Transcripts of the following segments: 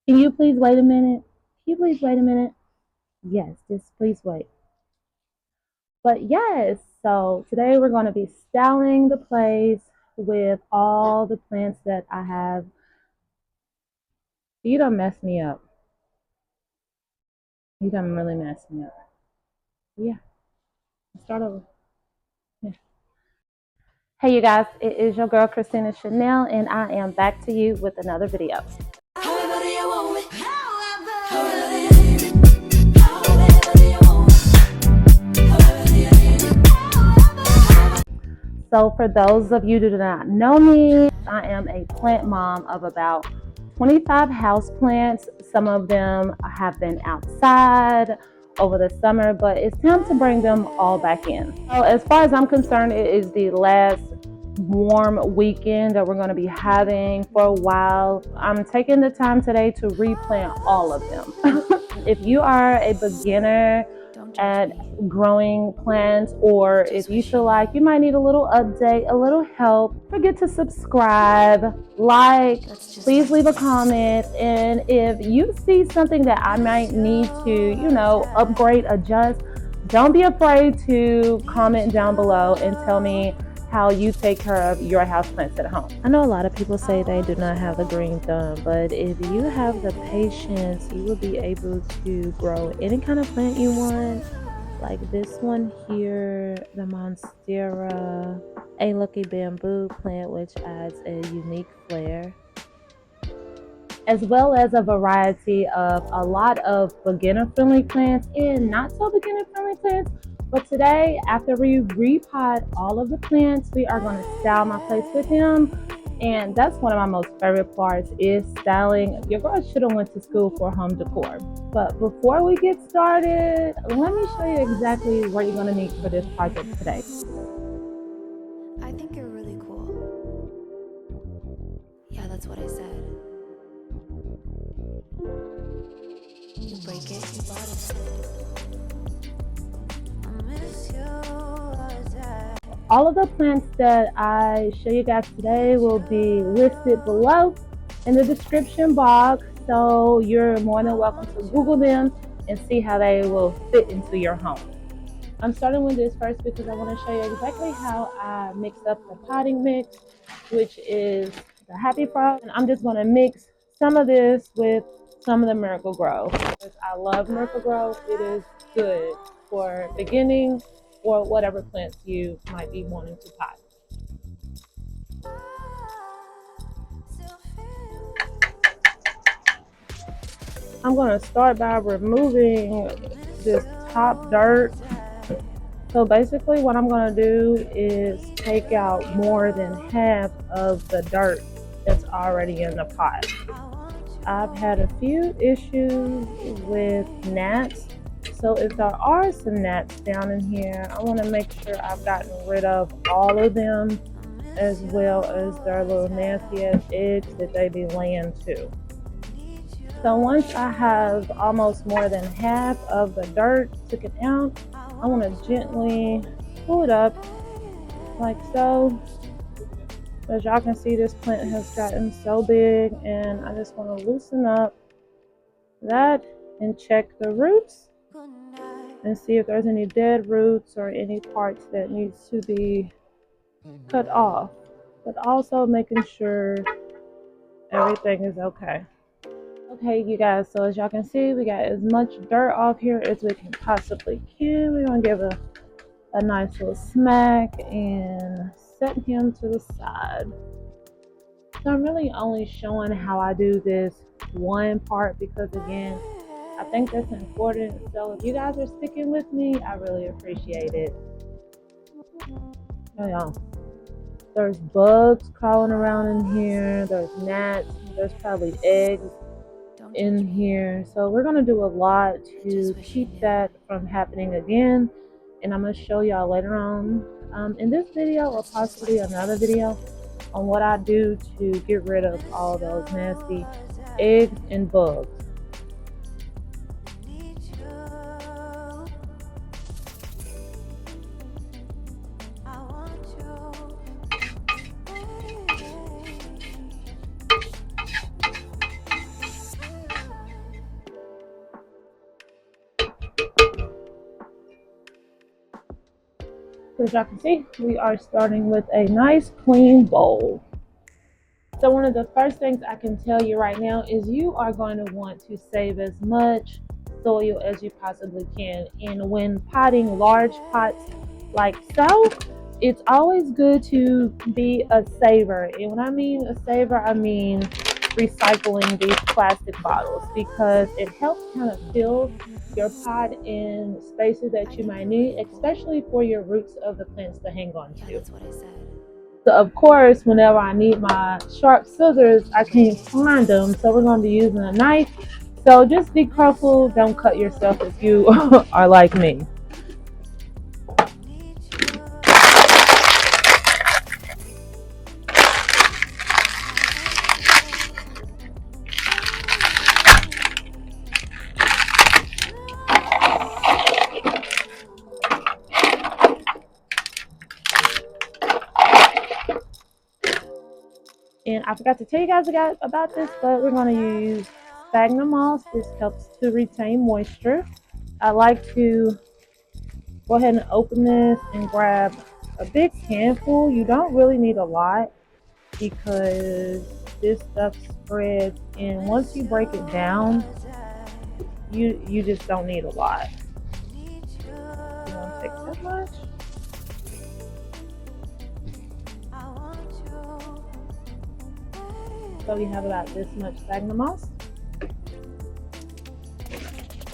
Can you please wait a minute? Can you please wait a minute? Yes, just please wait. But yes, so today we're going to be styling the place with all the plants that I have. You done messed me up. You done really messed me up. Yeah, start over. Yeah. Hey, you guys, it is your girl Christina Chanel, and I am back to you with another video. So for those of you who do not know me, I am a plant mom of about 25 house plants. Some of them have been outside over the summer, but it's time to bring them all back in. So as far as I'm concerned, it is the last warm weekend that we're going to be having for a while. I'm taking the time today to replant all of them. If you are a beginner at growing plants, or if you feel like you might need a little update, a little help, don't forget to subscribe, like, please leave a comment. And if you see something that I might need to, upgrade, adjust, don't be afraid to comment down below and tell me how you take care of your houseplants at home. I know a lot of people say they do not have the green thumb, but if you have the patience, you will be able to grow any kind of plant you want. Like this one here, the Monstera, a lucky bamboo plant, which adds a unique flair, as well as a variety of a lot of beginner-friendly plants and not so beginner-friendly plants. But today, after we repot all of the plants, we are going to style my place with them. And that's one of my most favorite parts, is styling. Your girl should have went to school for home decor. But before we get started, let me show you exactly what you're going to need for this project today. I think you're really cool. Yeah, that's what I said. You break it, you bought it. I miss you. All of the plants that I show you guys today will be listed below in the description box, so you're more than welcome to Google them and see how they will fit into your home. I'm starting with this first because I want to show you exactly how I mix up the potting mix, which is the Happy Frost. And I'm just going to mix some of this with some of the Miracle Grow. I love Miracle Grow. It is good for beginning or whatever plants you might be wanting to pot. I'm going to start by removing this top dirt. So basically what I'm going to do is take out more than half of the dirt that's already in the pot. I've had a few issues with gnats. So if there are some gnats down in here, I want to make sure I've gotten rid of all of them, as well as their little nasty ass eggs that they be laying too. So once I have almost more than half of the dirt taken out, I want to gently pull it up like so. As y'all can see, this plant has gotten so big, and I just want to loosen up that and check the roots and see if there's any dead roots or any parts that needs to be cut off, but also making sure everything is okay. Okay, you guys, so as y'all can see, we got as much dirt off here as we can possibly can. We're gonna give a nice little smack and set him to the side. So I'm really only showing how I do this one part because, again, I think that's important. So if you guys are sticking with me, I really appreciate it. Oh, y'all, there's bugs crawling around in here. There's gnats. There's probably eggs in here. So we're going to do a lot to keep that from happening again. And I'm going to show y'all later on in this video, or possibly another video, on what I do to get rid of all those nasty eggs and bugs. As y'all can see, we are starting with a nice clean bowl. So one of the first things I can tell you right now is you are going to want to save as much soil as you possibly can. And when potting large pots like so, it's always good to be a saver. And when I mean a saver, I mean recycling these plastic bottles, because it helps kind of fill your pot in spaces that you might need, especially for your roots of the plants to hang on Yeah, to. that's what I said. So of course, whenever I need my sharp scissors, I can't find them. So we're going to be using a knife. So just be careful. Don't cut yourself if you are like me. And I forgot to tell you guys about this, but we're going to use sphagnum moss. This helps to retain moisture. I like to go ahead and open this and grab a big handful. You don't really need a lot because this stuff spreads, and once you break it down, you just don't need a lot. You don't take that much. So we have about this much sphagnum moss.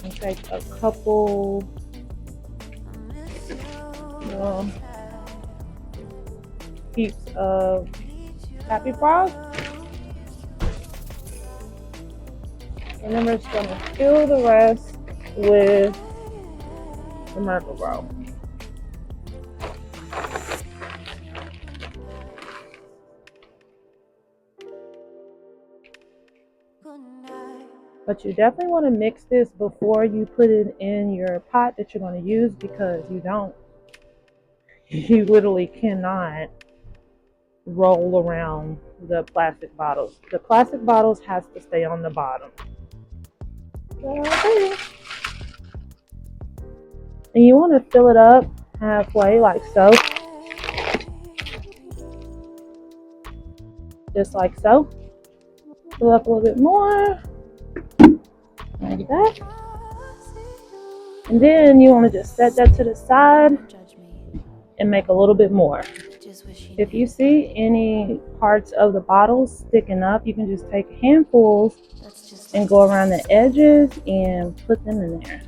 And take a couple heaps of happy frogs, and then we're just going to fill the rest with the miracle grow. But you definitely want to mix this before you put it in your pot that you're going to use, because you literally cannot roll around the plastic bottles. The plastic bottles has to stay on the bottom. Okay. And you want to fill it up halfway like so. Just like so. Fill up a little bit more. Like that. And then you want to just set that to the side and make a little bit more. If you see any parts of the bottles sticking up, you can just take handfuls and go around the edges and put them in there.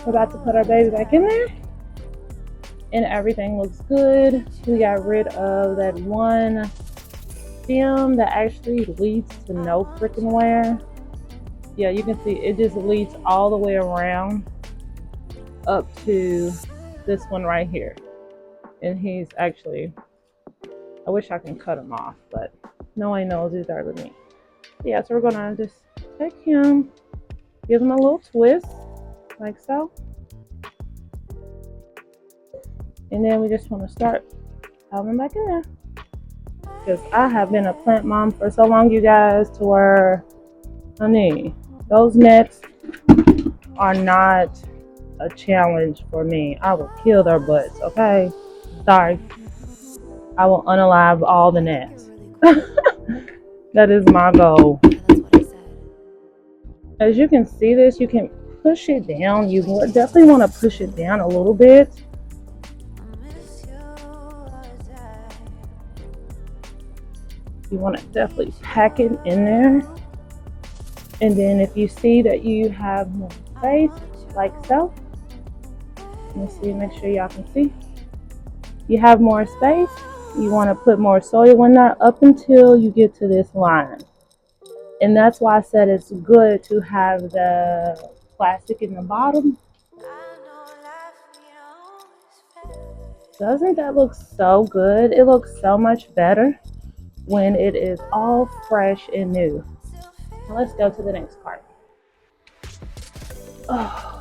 We're about to put our baby back in there, and everything looks good. We got rid of that one stem that actually leads to no freaking where. Yeah, you can see it just leads all the way around up to this one right here. And he's actually, I wish I can cut him off, but no one knows he's better than me. Yeah, so we're gonna just take him, give him a little twist, like so. And then we just want to start having him back in there. Because I have been a plant mom for so long, you guys, to where, honey, those nets are not a challenge for me. I will kill their butts, okay? Sorry. I will unalive all the nets. That is my goal. As you can see this, you can push it down. You definitely want to push it down a little bit. You want to definitely pack it in there. And then if you see that you have more space, like so. Let me see, make sure y'all can see. You have more space. You want to put more soil in there up until you get to this line. And that's why I said it's good to have the plastic in the bottom. Doesn't that look so good? It looks so much better when it is all fresh and new. Now let's go to the next part. Oh.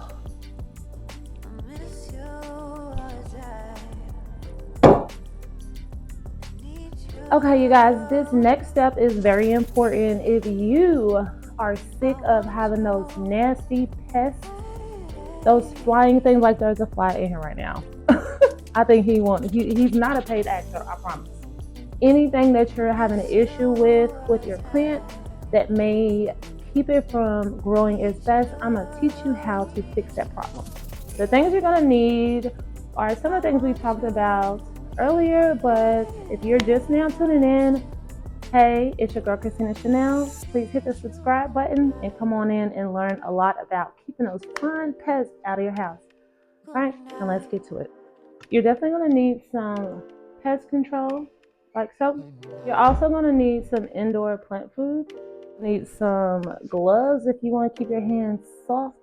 Okay, you guys, this next step is very important. If you are sick of having those nasty pests, those flying things, like there's a fly in here right now. I think he's not a paid actor, I promise. Anything that you're having an issue with your plant that may keep it from growing its best, I'm going to teach you how to fix that problem. The things you're going to need are some of the things we talked about earlier, but if you're just now tuning in, hey, it's your girl Christina Chanel. Please hit the subscribe button and come on in and learn a lot about keeping those fun pests out of your house. All right, now let's get to it. You're definitely going to need some pest control, like so. You're also going to need some indoor plant food. Need some gloves if you want to keep your hands soft.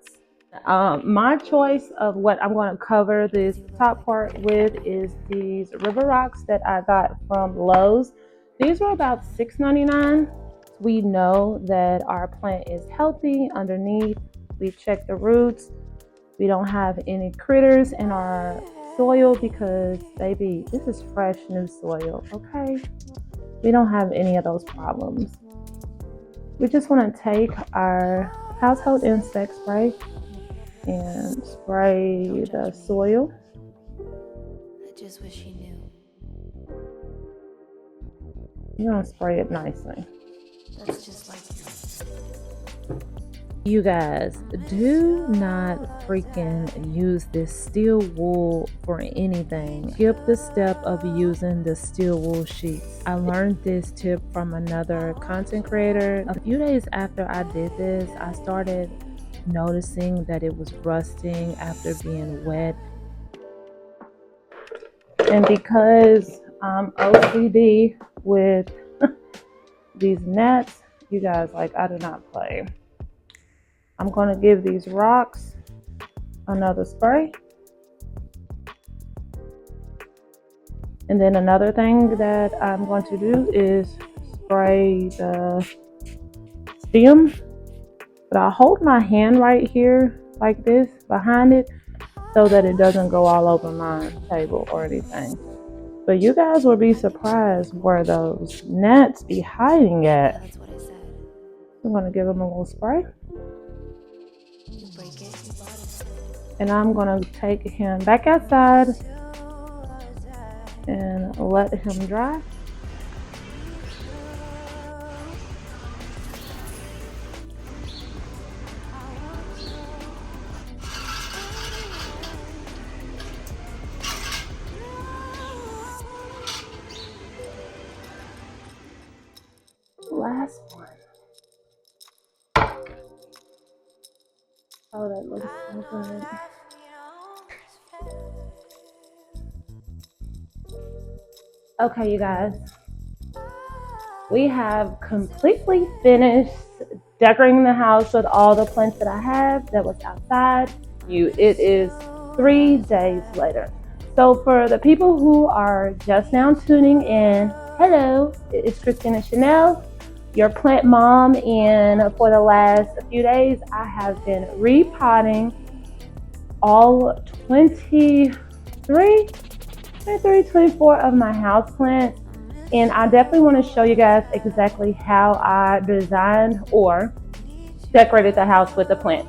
My choice of what I'm going to cover this top part with is these river rocks that I got from Lowe's. These were about $6.99. We know that our plant is healthy underneath. We checked the roots. We don't have any critters in our soil because, baby, this is fresh new soil, okay? We don't have any of those problems. We just want to take our household insect spray and spray the soil. I just wish you knew. You're going to spray it nicely. That's just like you. You guys, do not freaking use this steel wool for anything. Skip the step of using the steel wool sheets. I learned this tip from another content creator. A few days after I did this, I started noticing that it was rusting after being wet. And because I'm OCD with these nets, you guys, like, I do not play. I'm going to give these rocks another spray. And then another thing that I'm going to do is spray the stem. But I'll hold my hand right here like this behind it so that it doesn't go all over my table or anything. But you guys will be surprised where those gnats be hiding at. That's what I said. I'm going to give them a little spray. You break it, you bought it. And I'm going to take him back outside and let him dry. Last one. Oh, that looks so good. Okay, you guys. We have completely finished decorating the house with all the plants that I have that was outside. It is 3 days later. So for the people who are just now tuning in, hello, it's Christina Chanel, your plant mom, and for the last few days I have been repotting all 24 of my house plants, and I definitely want to show you guys exactly how I designed or decorated the house with the plant.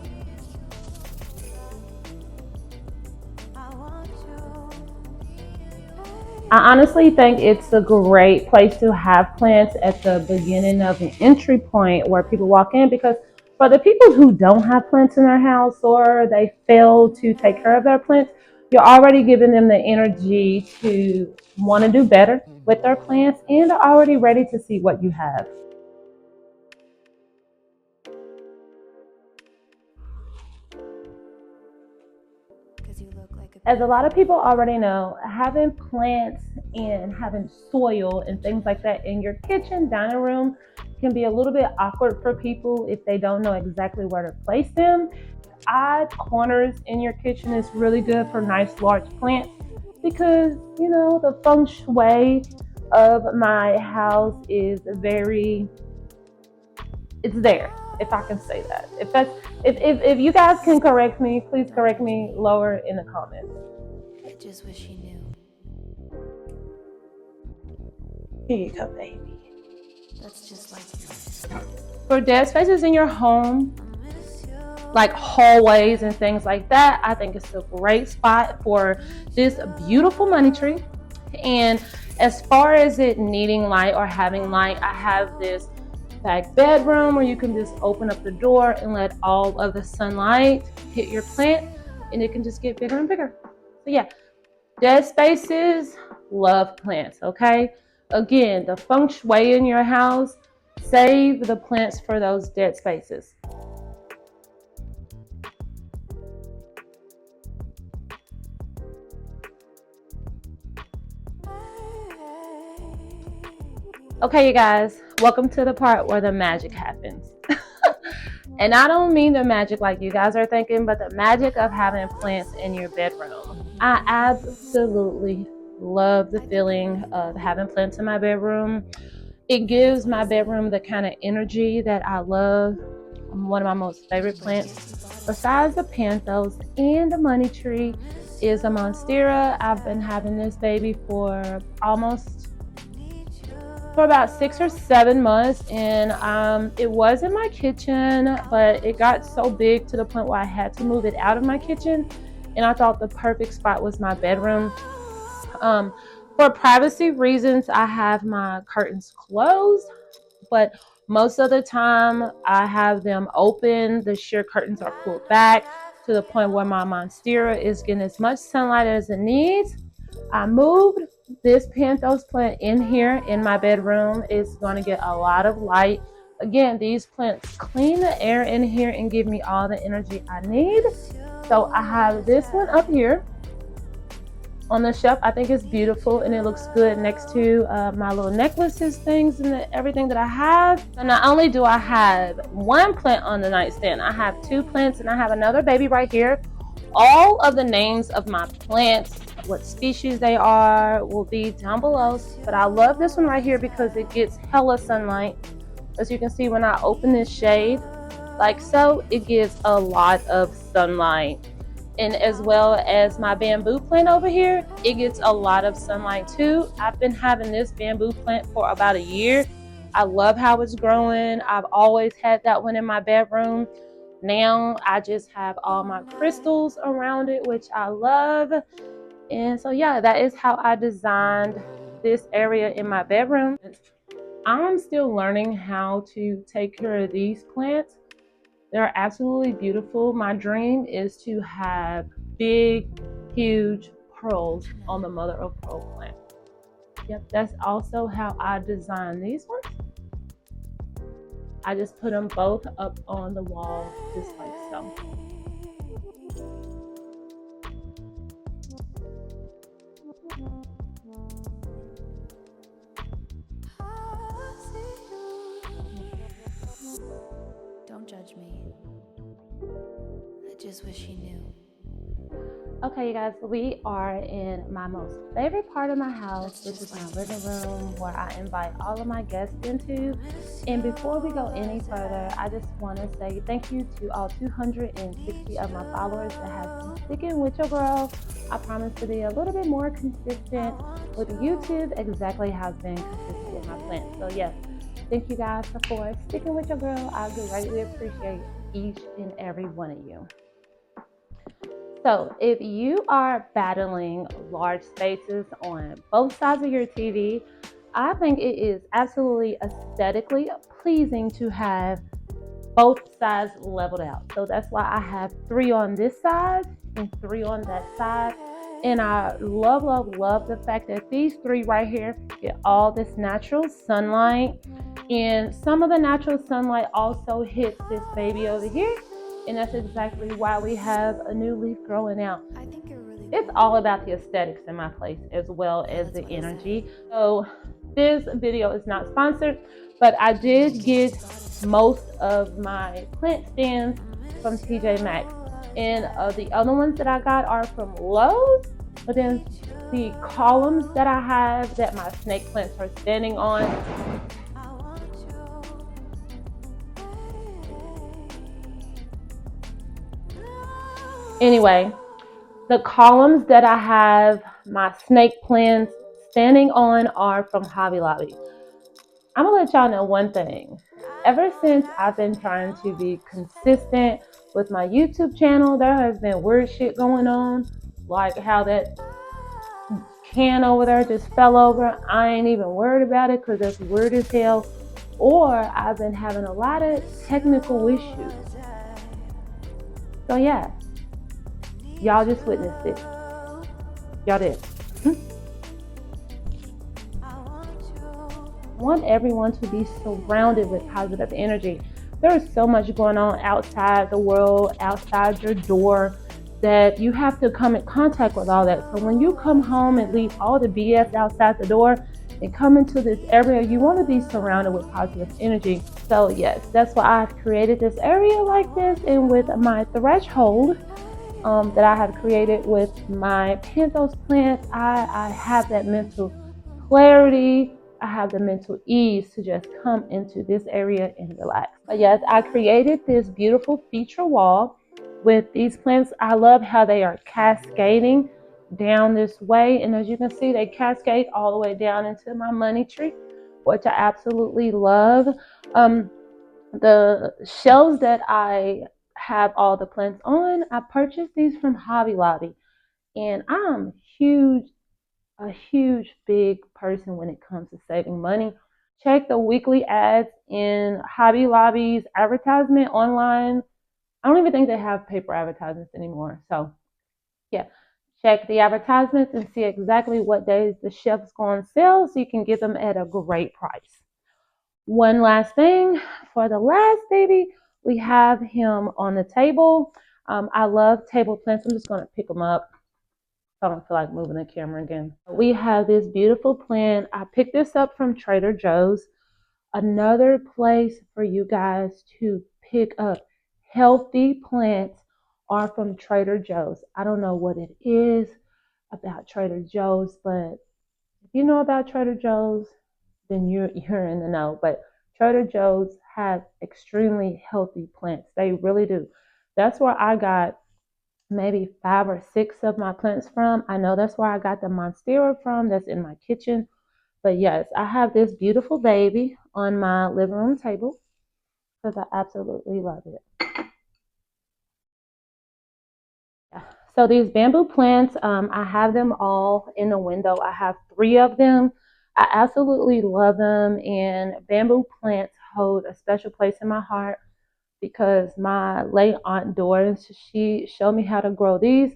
I honestly think it's a great place to have plants at the beginning of an entry point where people walk in, because for the people who don't have plants in their house or they fail to take care of their plants, you're already giving them the energy to want to do better with their plants and are already ready to see what you have. As a lot of people already know, having plants and having soil and things like that in your kitchen, dining room can be a little bit awkward for people if they don't know exactly where to place them. Odd corners in your kitchen is really good for nice large plants because, you know, the feng shui of my house is it's there, if I can say that. If you guys can correct me, please correct me lower in the comments. I just wish you knew. Here you go, baby. That's just like you. For dead spaces in your home, like hallways and things like that, I think it's a great spot for this beautiful money tree. And as far as it needing light or having light, I have this back bedroom where you can just open up the door and let all of the sunlight hit your plant, and it can just get bigger and bigger. So yeah, dead spaces, love plants, okay? Again, the feng shui in your house, save the plants for those dead spaces. Okay, you guys, welcome to the part where the magic happens. And I don't mean the magic like you guys are thinking, but the magic of having plants in your bedroom. I absolutely love the feeling of having plants in my bedroom. It gives my bedroom the kind of energy that I love. One of my most favorite plants, besides the panthos and the money tree, is a monstera. I've been having this baby for about 6 or 7 months, and it was in my kitchen, but it got so big to the point where I had to move it out of my kitchen, and I thought the perfect spot was my bedroom. For privacy reasons, I have my curtains closed, but most of the time I have them open. The sheer curtains are pulled back to the point where my monstera is getting as much sunlight as it needs. I moved this panthos plant in here in my bedroom. It's going to get a lot of light. Again, these plants clean the air in here and give me all the energy I need. So I have this one up here on the shelf. I think it's beautiful, and it looks good next to my little necklaces, things, and everything that I have. And not only do I have one plant on the nightstand, I have 2 plants, and I have another baby right here. All of the names of my plants, what species they are, will be down below. But I love this one right here because it gets hella sunlight. As you can see, when I open this shade like so, it gives a lot of sunlight. And as well as my bamboo plant over here, it gets a lot of sunlight too. I've been having this bamboo plant for about a year. I love how it's growing. I've always had that one in my bedroom. Now I just have all my crystals around it, which I love. And so yeah, that is how I designed this area in my bedroom. I'm still learning how to take care of these plants. They're absolutely beautiful. My dream is to have big, huge pearls on the mother of pearl plant. Yep, that's also how I designed these ones. I just put them both up on the wall, just like so. Don't judge me. I just wish he knew. Okay, you guys, we are in my most favorite part of my house, which is my living room, where I invite all of my guests into. And before we go any further, I just want to say thank you to all 260 of my followers that have been sticking with your girl. I promise to be a little bit more consistent with YouTube, exactly how I've been consistent with my plants. So yes, thank you guys for sticking with your girl. I greatly appreciate each and every one of you. So if you are battling large spaces on both sides of your TV, I think it is absolutely aesthetically pleasing to have both sides leveled out. So that's why I have 3 on this side and 3 on that side. And I love, love, love the fact that these 3 right here get all this natural sunlight. And some of the natural sunlight also hits this baby over here. And that's exactly why we have a new leaf growing out. It's all about the aesthetics in my place as well as the energy. So this video is not sponsored, but I did get most of my plant stands from TJ Maxx. And the other ones that I got are from Lowe's. But then the columns that I have that my snake plants are standing on, anyway, the columns that I have my snake plants standing on are from Hobby Lobby. I'm gonna let y'all know one thing. ever since I've been trying to be consistent with my YouTube channel, there has been weird shit going on, like how that can over there just fell over. I ain't even worried about it because that's weird as hell. Or I've been having a lot of technical issues. So yeah, y'all just witnessed it. Y'all did. I want everyone to be surrounded with positive energy. There is so much going on outside the world, outside your door, that you have to come in contact with all that. So when you come home and leave all the BS outside the door and come into this area, you want to be surrounded with positive energy. So yes, that's why I've created this area like this, and with my threshold that I have created with my Pentos plants, I have that mental clarity. I have the mental ease to just come into this area and relax. But yes, I created this beautiful feature wall with these plants. I love how they are cascading down this way. And as you can see, they cascade all the way down into my money tree, which I absolutely love. The shelves that I have all the plants on, I purchased these from Hobby Lobby. And I'm a huge, big person when it comes to saving money. Check the weekly ads in Hobby Lobby's advertisement online. I don't even think they have paper advertisements anymore. So yeah, check the advertisements and see exactly what days the shelves go on sale so you can get them at a great price. One last thing for the last baby, we have him on the table. I love table plants. I'm just going to pick them up. I don't feel like moving the camera again. We have this beautiful plant. I picked this up from Trader Joe's. Another place for you guys to pick up healthy plants are from Trader Joe's. I don't know what it is about Trader Joe's, but if you know about Trader Joe's, then you're in the know. But Trader Joe's has extremely healthy plants. They really do. That's where I got maybe 5 or 6 of my plants from. I know that's where I got the monstera from that's in my kitchen. But yes, I have this beautiful baby on my living room table because I absolutely love it. Yeah. So these bamboo plants, I have them all in the window. I have 3 of them. I absolutely love them, and bamboo plants hold a special place in my heart because my late Aunt Doris, she showed me how to grow these,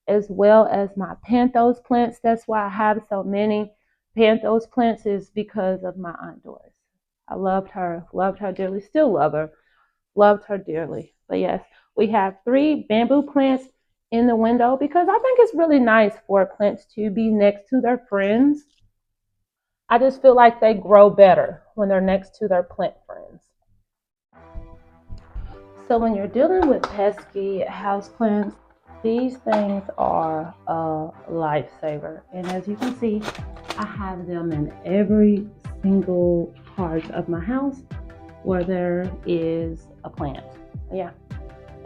as well as my Pentos plants. That's why I have so many Pentos plants, is because of my Aunt Doris. I loved her dearly, still love her, loved her dearly. But yes, we have 3 bamboo plants in the window because I think it's really nice for plants to be next to their friends. I just feel like they grow better when they're next to their plant friends. So when you're dealing with pesky houseplants, these things are a lifesaver. And as you can see, I have them in every single part of my house where there is a plant. Yeah.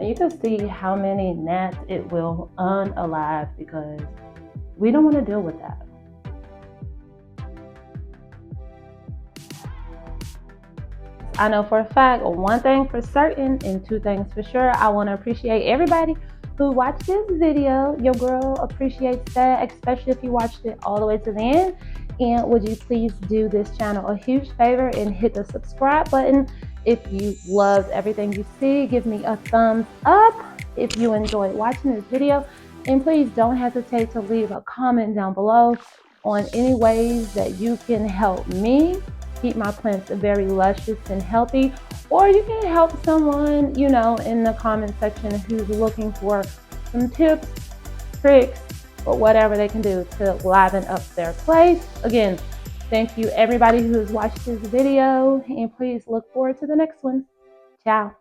And you can see how many gnats it will unalive because we don't want to deal with that. I know for a fact, 1 thing for certain and 2 things for sure. I want to appreciate everybody who watched this video. Your girl appreciates that, especially if you watched it all the way to the end. And would you please do this channel a huge favor and hit the subscribe button. If you loved everything you see, give me a thumbs up if you enjoyed watching this video. And please don't hesitate to leave a comment down below on any ways that you can help me keep my plants very luscious and healthy, or you can help someone, you know, in the comment section who's looking for some tips, tricks, or whatever they can do to liven up their place. Again, thank you everybody who's watched this video, and please look forward to the next one. Ciao.